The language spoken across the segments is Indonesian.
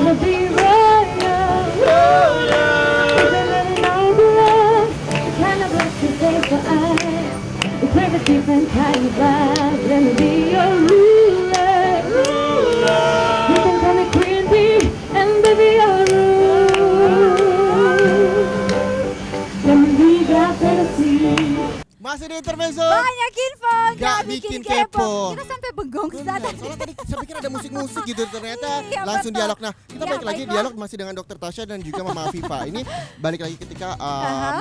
gonna be royal. Living in all the world, the kind of life you say for us. We crave a different kind of life. Let me be your ruler. You can call me Queen Bee, and baby you're ruler. Let me be God fantasy. Masih di intermezzo. Banyak info, Gak bikin kepo. Kita sampai bengong Bener, saat soalnya tadi saya pikir ada musik-musik gitu, ternyata Iya, langsung betul. dialog. Nah, kita Iya, balik lagi baiklah. dialog masih dengan Dokter Tasya dan juga Mama Afifa. Ini balik lagi ketika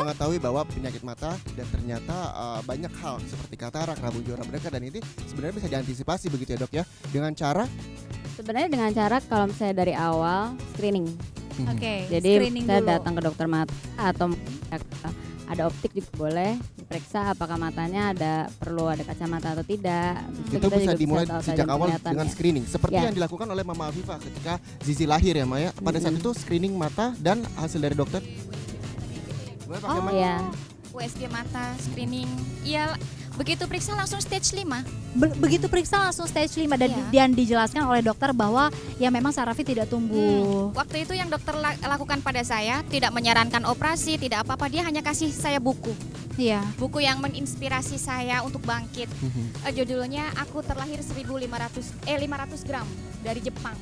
mengetahui bahwa penyakit mata dan ternyata banyak hal seperti katarak, rabun juara mereka, dan ini sebenarnya bisa diantisipasi begitu ya Dok ya, dengan cara Sebenarnya dengan cara kalau misalnya dari awal screening. Oke, Jadi screening saya dulu. datang ke dokter mata atau ada optik juga boleh diperiksa apakah matanya perlu ada kacamata atau tidak. itu Kita bisa juga dimulai tahu sejak tajam awal penglihatan dengan ya. screening seperti Ya. yang dilakukan oleh Mama Afifa ketika Zizi lahir ya Maya. Pada saat itu screening mata dan hasil dari dokter. Boleh pakai mic? Iya. USG mata, screening. Iya, begitu periksa langsung stage 5. Begitu periksa langsung stage 5 dan, Iya. dan dijelaskan oleh dokter bahwa ya memang sarafnya tidak tumbuh. Waktu itu yang dokter lakukan pada saya tidak menyarankan operasi, tidak apa-apa, dia hanya kasih saya buku. Iya. Buku yang menginspirasi saya untuk bangkit. Judulnya Aku Terlahir 500 gram dari Jepang.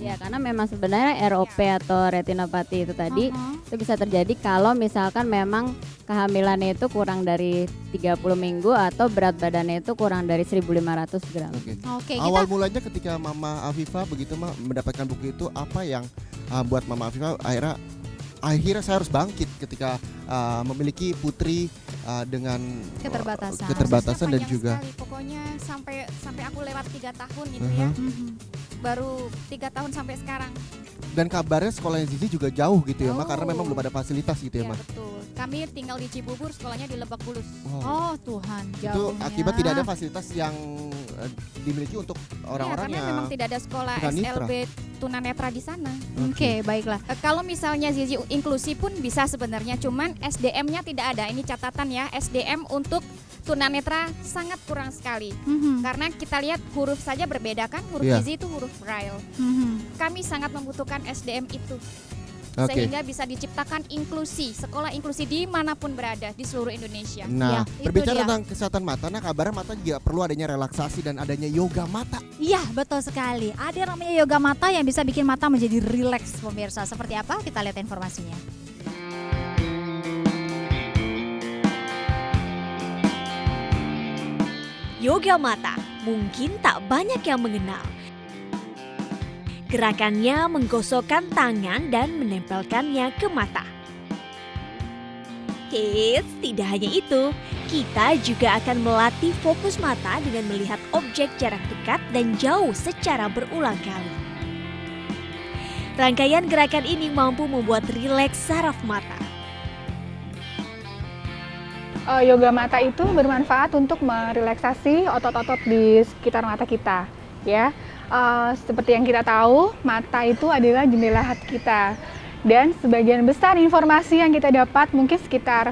Ya, karena memang sebenarnya ROP atau retinopati itu tadi Uh-huh. itu bisa terjadi kalau misalkan memang kehamilannya itu kurang dari 30 minggu atau berat badannya itu kurang dari 1.500 gram. Oke. Oke, Awal kita mulanya ketika Mama Afifa begitu mendapatkan buku itu, apa yang buat Mama Afifa akhirnya saya harus bangkit ketika memiliki putri dengan Keterbatasan. keterbatasan dan Panjang juga sekali, pokoknya sampai aku lewat 3 tahun gitu ya. Mhm. Baru 3 tahun sampai sekarang. dan kabarnya sekolahnya Zizi juga jauh gitu ya Ma, karena Jauh. memang belum ada fasilitas gitu ya Ya, Ma. betul. Kami tinggal di Cibubur, sekolahnya di Lebak Bulus. Wow. Oh Tuhan, Itu jauhnya. akibat tidak ada fasilitas yang dimiliki untuk orang-orang Ya, karena memang tidak ada sekolah tunanetra. SLB tunanetra di sana. Oke, baiklah. Kalau misalnya Zizi inklusi pun bisa sebenarnya, cuman SDM-nya tidak ada. Ini catatan ya, SDM untuk tunanetra sangat kurang sekali. Mhm. Karena kita lihat huruf saja berbeda kan, huruf Iya. Zizi itu huruf Braille. Mhm. Kami sangat membutuhkan SDM itu. Oke. Sehingga bisa diciptakan inklusi, sekolah inklusi dimanapun berada di seluruh Indonesia. Nah, Ya, itu berbicara dia. tentang kesehatan mata, nah kabarnya mata juga perlu adanya relaksasi dan adanya yoga mata. Iya, betul sekali. Ada namanya yoga mata yang bisa bikin mata menjadi rileks pemirsa. Seperti apa? Kita lihat informasinya. Yoga mata mungkin tak banyak yang mengenal. Gerakannya menggosokkan tangan dan menempelkannya ke mata. Eits, tidak hanya itu, kita juga akan melatih fokus mata dengan melihat objek jarak dekat dan jauh secara berulang kali. Rangkaian gerakan ini mampu membuat rileks saraf mata. Yoga mata itu bermanfaat untuk merelaksasi otot-otot di sekitar mata kita, ya. Seperti yang kita tahu, mata itu adalah jendela hati kita. Dan sebagian besar informasi yang kita dapat, mungkin sekitar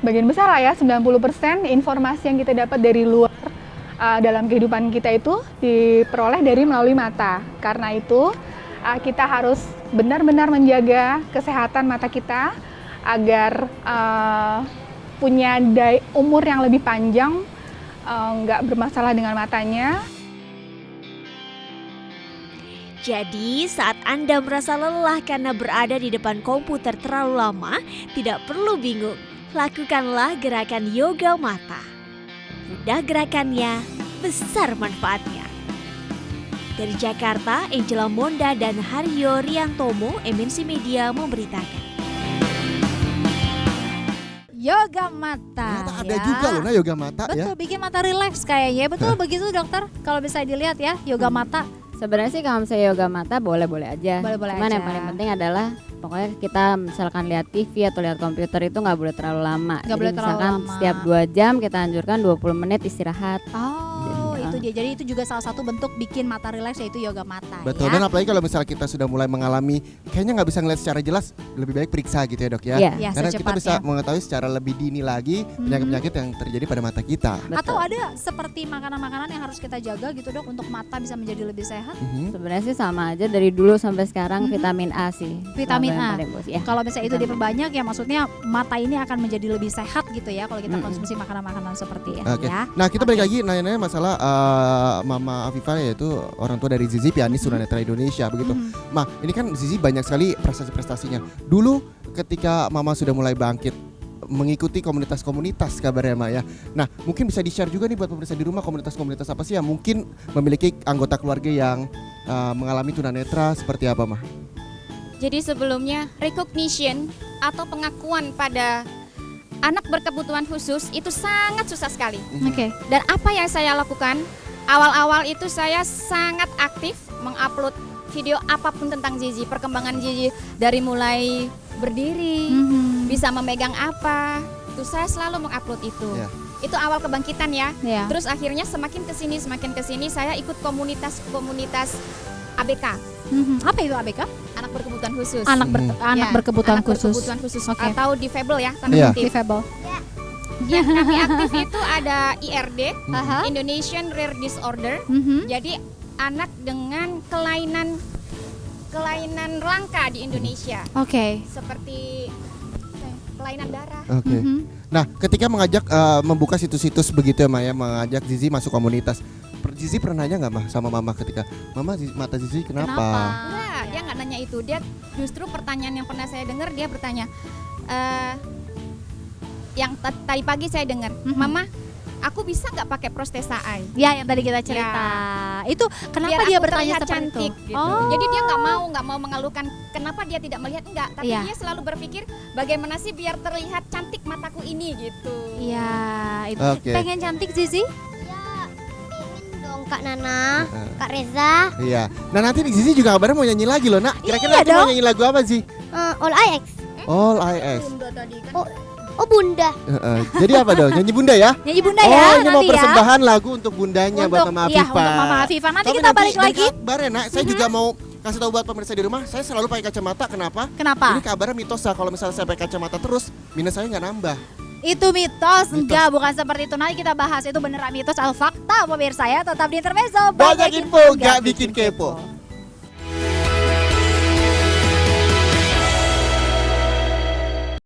bagian besar lah ya, 90% informasi yang kita dapat dari luar dalam kehidupan kita itu diperoleh melalui mata. Karena itu kita harus benar-benar menjaga kesehatan mata kita agar punya umur yang lebih panjang, nggak bermasalah dengan matanya. Jadi, saat Anda merasa lelah karena berada di depan komputer terlalu lama, tidak perlu bingung. Lakukanlah gerakan yoga mata. Mudah gerakannya, besar manfaatnya. Dari Jakarta, Angela Monda dan Haryo Riantomo, MNC Media memberitakan. Yoga mata. Ternyata ada ya. juga loh nah yoga mata Betul, ya. bikin mata rileks kayaknya. Betul begitu dokter? Kalau bisa dilihat ya, yoga mata. Sebenarnya sih kalau misalnya yoga mata boleh-boleh aja. Boleh-boleh Cuman aja. yang paling penting adalah pokoknya kita misalkan lihat TV atau lihat komputer itu nggak boleh terlalu lama. Nggak Jadi boleh terlalu misalkan lama. setiap 2 jam kita anjurkan 20 menit istirahat. Oh, itu Jadi, Jadi itu juga salah satu bentuk bikin mata rileks yaitu yoga mata. Betul, ya. dan apalagi kalau misalnya kita sudah mulai mengalami kayaknya nggak bisa ngeliat secara jelas, lebih baik periksa gitu ya dok ya. Iya. Ya, Karena kita secepatnya. bisa mengetahui secara lebih dini lagi penyakit-penyakit yang terjadi pada mata kita. Atau ada seperti makanan-makanan yang harus kita jaga gitu dok untuk mata bisa menjadi lebih sehat. Sebenarnya sih sama aja dari dulu sampai sekarang vitamin A sih. Vitamin Yang A. paling bagus, ya. Kalau misalnya itu Vitamin. diperbanyak ya maksudnya mata ini akan menjadi lebih sehat gitu ya kalau kita konsumsi makanan-makanan seperti ini Oke. ya. Nah kita balik lagi nanya-nanya masalah Mama Afifa yaitu orang tua dari Zizi, pianis tunanetra Indonesia begitu. Nah ini kan Zizi banyak sekali prestasi-prestasinya. Dulu ketika Mama sudah mulai bangkit mengikuti komunitas-komunitas kabarnya Mak ya. Nah mungkin bisa di-share juga nih buat pemirsa di rumah, komunitas-komunitas apa sih yang mungkin memiliki anggota keluarga yang mengalami tunanetra seperti apa Mah? Jadi sebelumnya recognition atau pengakuan pada anak berkebutuhan khusus itu sangat susah sekali. Oke. Dan apa yang saya lakukan? Awal-awal itu saya sangat aktif mengupload video apapun tentang Zizi, perkembangan Zizi dari mulai berdiri, bisa memegang apa, itu saya selalu mengupload itu. Ya. Itu awal kebangkitan ya. Ya. Terus akhirnya semakin kesini saya ikut komunitas ABK, Apa itu ABK? anak berkebutuhan khusus. Anak Ya, berkebutuhan anak khusus. berkebutuhan khusus Oke. atau difabel ya, tanda Iya. kutip. Difabel. Yang kami aktif itu ada IRD, Aha. Indonesian Rare Disorder. Jadi anak dengan kelainan langka di Indonesia, Oke. seperti kelainan darah. Oke. Nah, ketika mengajak membuka situs-situs begitu ya, Maya, mengajak Zizi masuk komunitas. Zizi pernah nanya nggak Mah sama Mama ketika mata Zizi kenapa? Enggak, dia nggak nanya itu. Dia justru pertanyaan yang pernah saya dengar, dia bertanya, yang tadi pagi saya dengar, Mama, aku bisa nggak pakai prostesa eye? Ya yang tadi kita cerita. Itu kenapa Biar dia aku bertanya terlihat seperti cantik, itu? gitu. Oh. Jadi dia nggak mau mengeluhkan kenapa dia tidak melihat, enggak, tapi Iya. dia selalu berpikir bagaimana sih biar terlihat cantik mataku ini gitu. Iya, itu. Oke. Pengen cantik Zizi? Ingin dong Kak Nana, Heeh. Kak Reza, Iya. Nah nanti Zizi juga kabarnya mau nyanyi lagi loh, Nak. Kira-kira Iya nanti mau dong. nyanyi lagu apa sih? All IX. All IS. Oh Bunda. Jadi apa dong? Nyanyi Bunda ya? Nyanyi Bunda Oh, ya ini mau nanti ya. persembahan lagu untuk bundanya buat Mama Iya, Afifa. untuk Mama Afifa. Nanti Tapi kita balik dan lagi. Kabar ya, Nak. Saya juga mau kasih tahu buat pemirsa di rumah, saya selalu pakai kacamata. Kenapa? Kenapa? Ini kabarnya mitos lah, kalau misalnya saya pakai kacamata terus, minus saya nggak nambah. Itu mitos, enggak, bukan seperti itu. Nanti kita bahas itu beneran mitos atau fakta pemirsa ya. Tetap di Intermezzo. Banyak info, nggak bikin kepo.